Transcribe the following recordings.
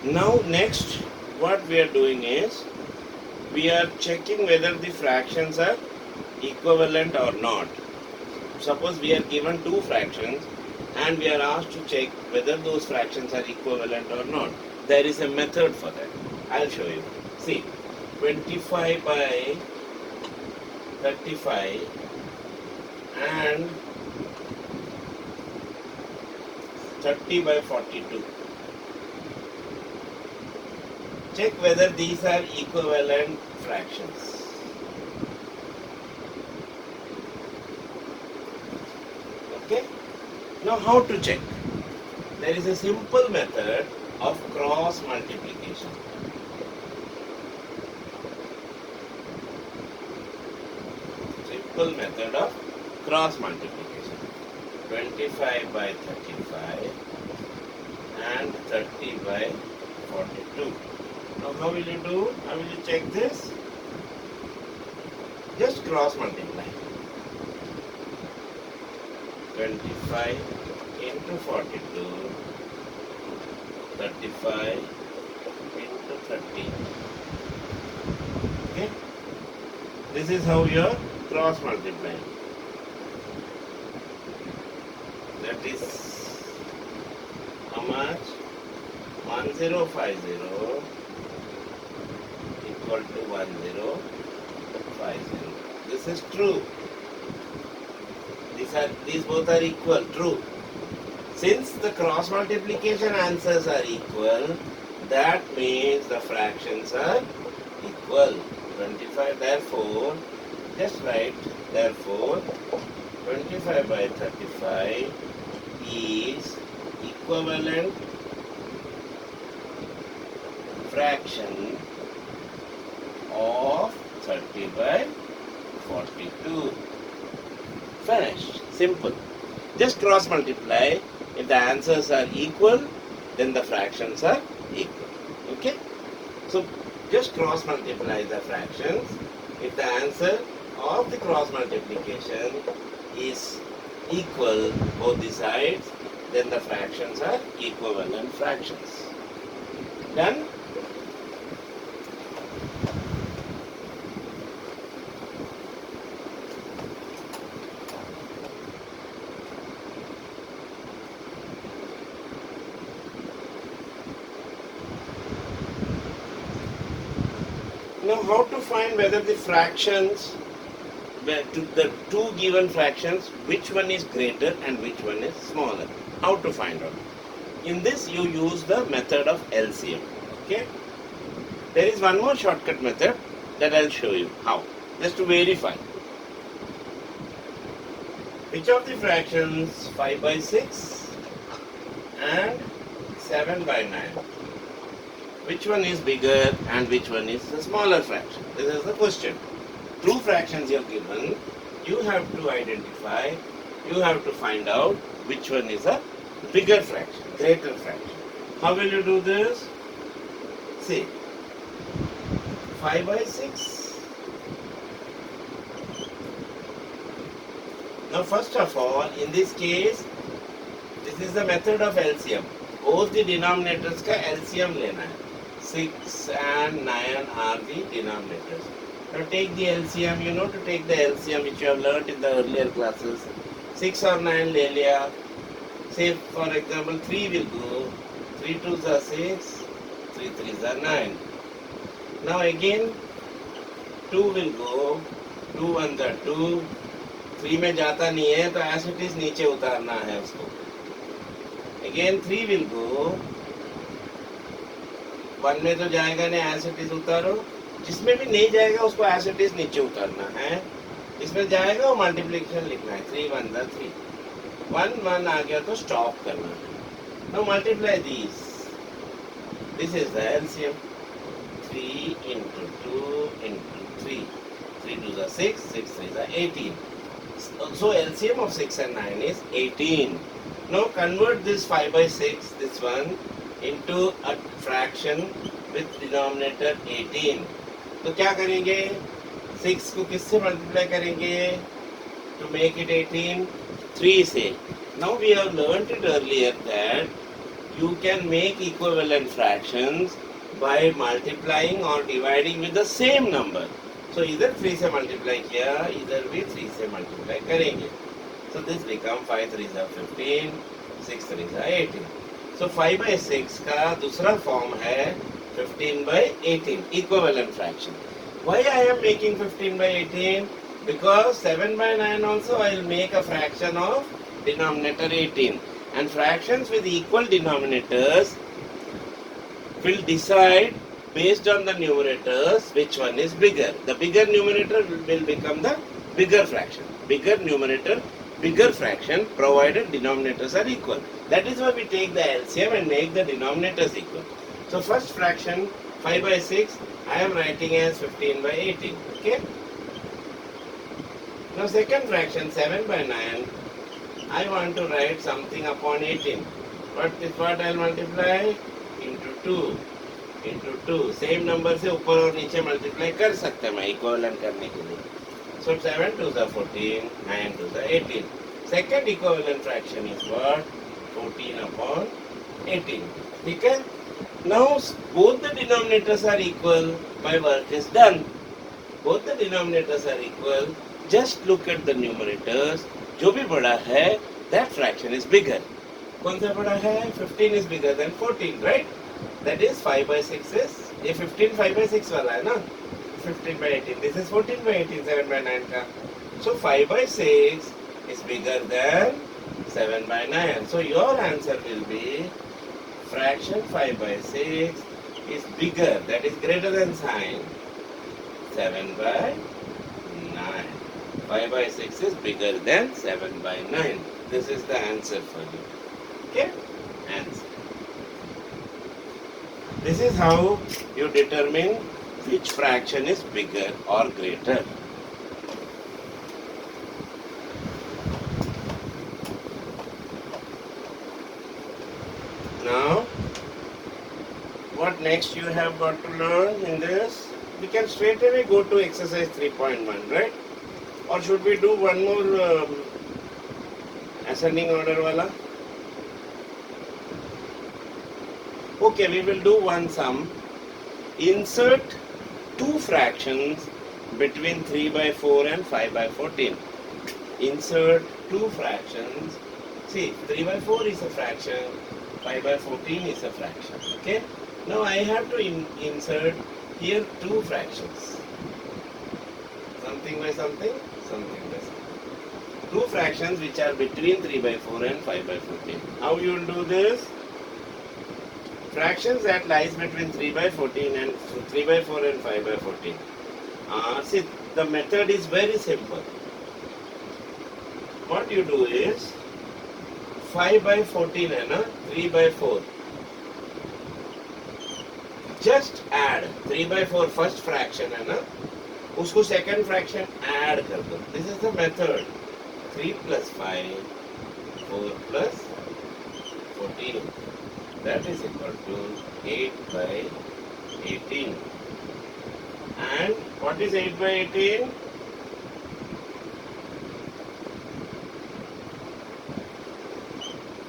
Now next what we are doing is we are checking whether the fractions are equivalent or not. Suppose we are given two fractions and we are asked to check whether those fractions are equivalent or not. There is a method for that. I'll show you. See, 25 by 35 and 30 by 42. Check whether these are equivalent fractions. Okay? Now how to check? There is a simple method of cross multiplication. Simple method of cross multiplication. 25 by 35 and 30 by 42. Now how will you do? How will you check this? Just cross multiply. 25 into 42, 35 into 30. Okay? This is how you are cross multiplying. That is how much? 1050 equal to 1050. This is true. These both are equal, true. Since the cross multiplication answers are equal, that means the fractions are equal. 25, therefore, just write, therefore, 25 by 35 is equivalent fraction of 30 by 42. Finished. Simple. Just cross multiply. If the answers are equal, then the fractions are equal. Okay? So just cross multiply the fractions. If the answer of the cross multiplication is equal both the sides, then the fractions are equivalent fractions. Done? Now how to find whether the fractions, the two given fractions, which one is greater and which one is smaller? How to find out? In this you use the method of LCM. Okay? There is one more shortcut method that I'll show you how. Just to verify. Which of the fractions 5 by 6 and 7 by 9? Which one is bigger and which one is the smaller fraction? This is the question. Two fractions you are given, you have to identify, you have to find out which one is a bigger fraction, greater fraction. How will you do this? See, 5 by 6. Now first of all, in this case, this is the method of LCM. Both the denominators का LCM लेना है. 6 and 9 are the denominators. Now take the LCM, you know to take the LCM which you have learnt in the earlier classes. 6 or 9 ले लिया. Say for example 3 will go. 3 2s are 6, 3 3s are 9. Now again 2 will go. 2 1s are 2. 3 में जाता नहीं है तो as it is नीचे उतारना है उसको. Again 3 will go. 1 में तो जाएगा नहीं, as it is उतारो. जिसमें भी नहीं जाएगा उसको as it is नीचे उतारना है. इसमें जाएगा वो मल्टीप्लिकेशन लिखना है. 3 1s are 3. 1 1 आ गया तो स्टॉप करना है. Now multiply these. This is the LCM. 3 into 2 into 3. 3 2s are 6, 6 3s are 18. So LCM of 6 and 9 is 18. Now convert this 5 by 6, this one, into a fraction with denominator 18. तो क्या करेंगे? 6 को किससे multiply करेंगे? To make it 18, 3 से. Now we have learnt it earlier that you can make equivalent fractions by multiplying or dividing with the same number. So इधर 3 से multiply किया, इधर भी 3 से multiply करेंगे. So this become 5 3s are 15, 6 3s are 18. So 5 by 6 का दूसरा form है 15 by 18 equivalent fraction. Why I am making 15 by 18? Because 7 by 9 also I will make a fraction of denominator 18. And fractions with equal denominators will decide based on the numerators which one is bigger. The bigger numerator will become the bigger fraction. Bigger numerator, bigger fraction provided denominators are equal. That is why we take the LCM and make the denominators equal. So first fraction 5 by 6 I am writing as 15 by 18. Okay. Now second fraction 7 by 9 I want to write something upon 18. What is what I will multiply? Into 2. Into 2. Same number से ऊपर और नीचे multiply कर सकते हैं equivalent करने के लिए. So 7 2s are 14, 9 2s are 18. Second equivalent fraction is what? 14 upon 18. ठीक है? Now both the denominators are equal. My work is done. Both the denominators are equal. Just look at the numerators. जो भी बड़ा है, that fraction is bigger. कौन सा बड़ा है? 15 is bigger than 14, right? That is 5 by 6 is, ये 15 5 by 6 वाला है ना? 15 by 18. This is 14 by 18, 7 by 9 का. So 5 by 6 is bigger than 7 by 9. So your answer will be fraction 5 by 6 is bigger, that is greater than sign 7 by 9. 5 by 6 is bigger than 7 by 9. This is the answer for you. Okay? Answer. This is how you determine which fraction is bigger or greater. Now, what next you have got to learn in this? We can straight away go to exercise 3.1, right? Or should we do one more ascending order wala? Okay, we will do one sum. Insert two fractions between 3 by 4 and 5 by 14. Insert two fractions. See, 3 by 4 is a fraction, 5 by 14 is a fraction. Okay? Now I have to insert here two fractions. Something by something, something by something. Two fractions which are between 3 by 4 and 5 by 14. How you will do this? Fractions that lies between 3 by 14 and 3 by 4 and 5 by 14. See, the method is very simple. What you do is 5 by 14 है ना, 3 by 4. Just add 3 by 4 first fraction है ना, उसको second fraction add कर दो. This is the method. 3 plus 5, 4 plus 14. That is equal to 8 by 18. And what is 8 by 18?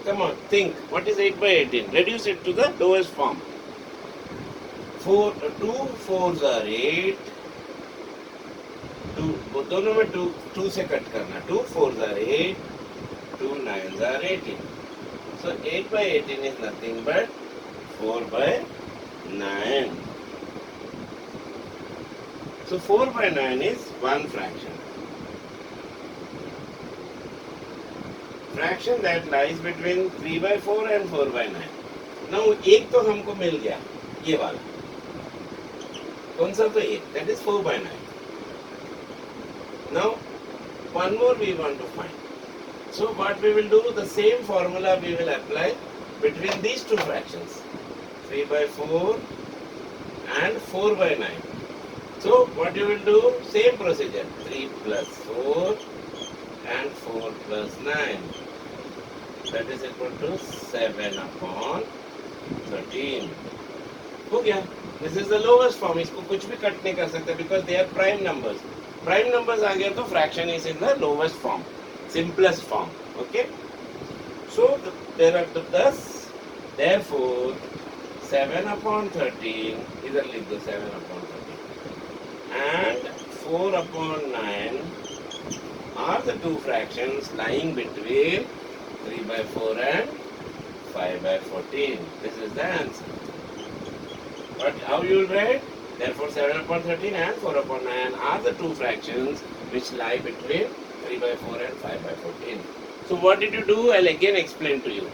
Come on, think. What is 8 by 18? Reduce it to the lowest form. 2 4s are 8. दोनों में 2 से cut करना. 2 4s are 8. 2 9s are 18. So 8 by 18 is nothing but 4 by 9. So 4 by 9 is one fraction. Fraction that lies between 3 by 4 and 4 by 9. Now एक तो हमको मिल गया, ये वाला. कौन सा तो एक? That is 4 by 9. Now one more we want to find. So what we will do, the same formula we will apply between these two fractions, 3 by 4 and 4 by 9. So what you will do, same procedure, 3 plus 4 and 4 plus 9. That is equal to 7 upon 13. हो गया. This is the lowest form. इसको कुछ भी cut नहीं कर सकते because they are prime numbers. Prime numbers आ गया तो fraction is in the lowest form. Simplest form. Okay, so there are thus Therefore, 7 upon 13, इधर लिख दो 7 upon 13, and 4 upon 9 are the two fractions lying between 3 by 4 and 5 by 14. This is the answer. But how you will write? Therefore, 7 upon 13 and 4 upon 9 are the two fractions which lie between 3 by 4 and 5 by 14. So what did you do? I'll again explain to you.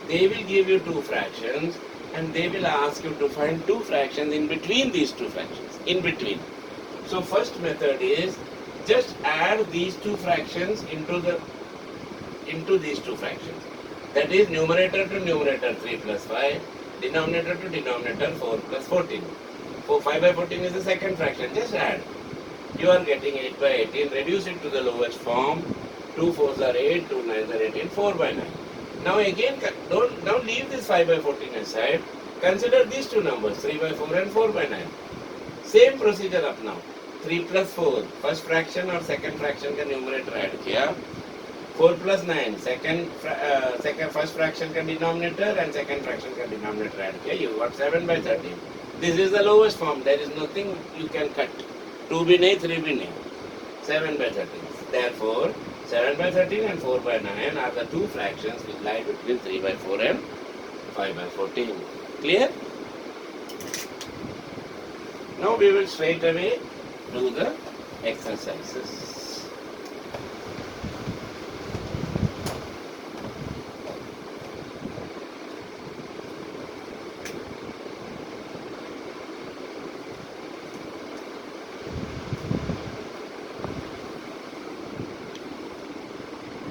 They will give you two fractions and they will ask you to find two fractions in between these two fractions. In between. So first method is just add these two fractions into these two fractions. That is numerator to numerator 3 plus 5, denominator to denominator 4 plus 14. 5 by 14 is the second fraction. Just add. You are getting 8 by 18. Reduce it to the lowest form. 2 4s are 8, 2 9s are 18, 4 by 9. Now again, don't leave this 5 by 14 aside. Consider these two numbers, 3 by 4 and 4 by 9. Same procedure up now. 3 plus 4, first fraction or second fraction का numerator add किया. 4 plus 9, first fraction का denominator and second fraction का denominator add किया. You got 7 by 13. This is the lowest form. There is nothing you can cut. 2 भी नहीं, 3 भी नहीं. 7 by 13. Therefore, 7 by 13 and 4 by 9 are the two fractions which lie between 3 by 4 and 5 by 14. Clear? Now we will straight away do the exercises.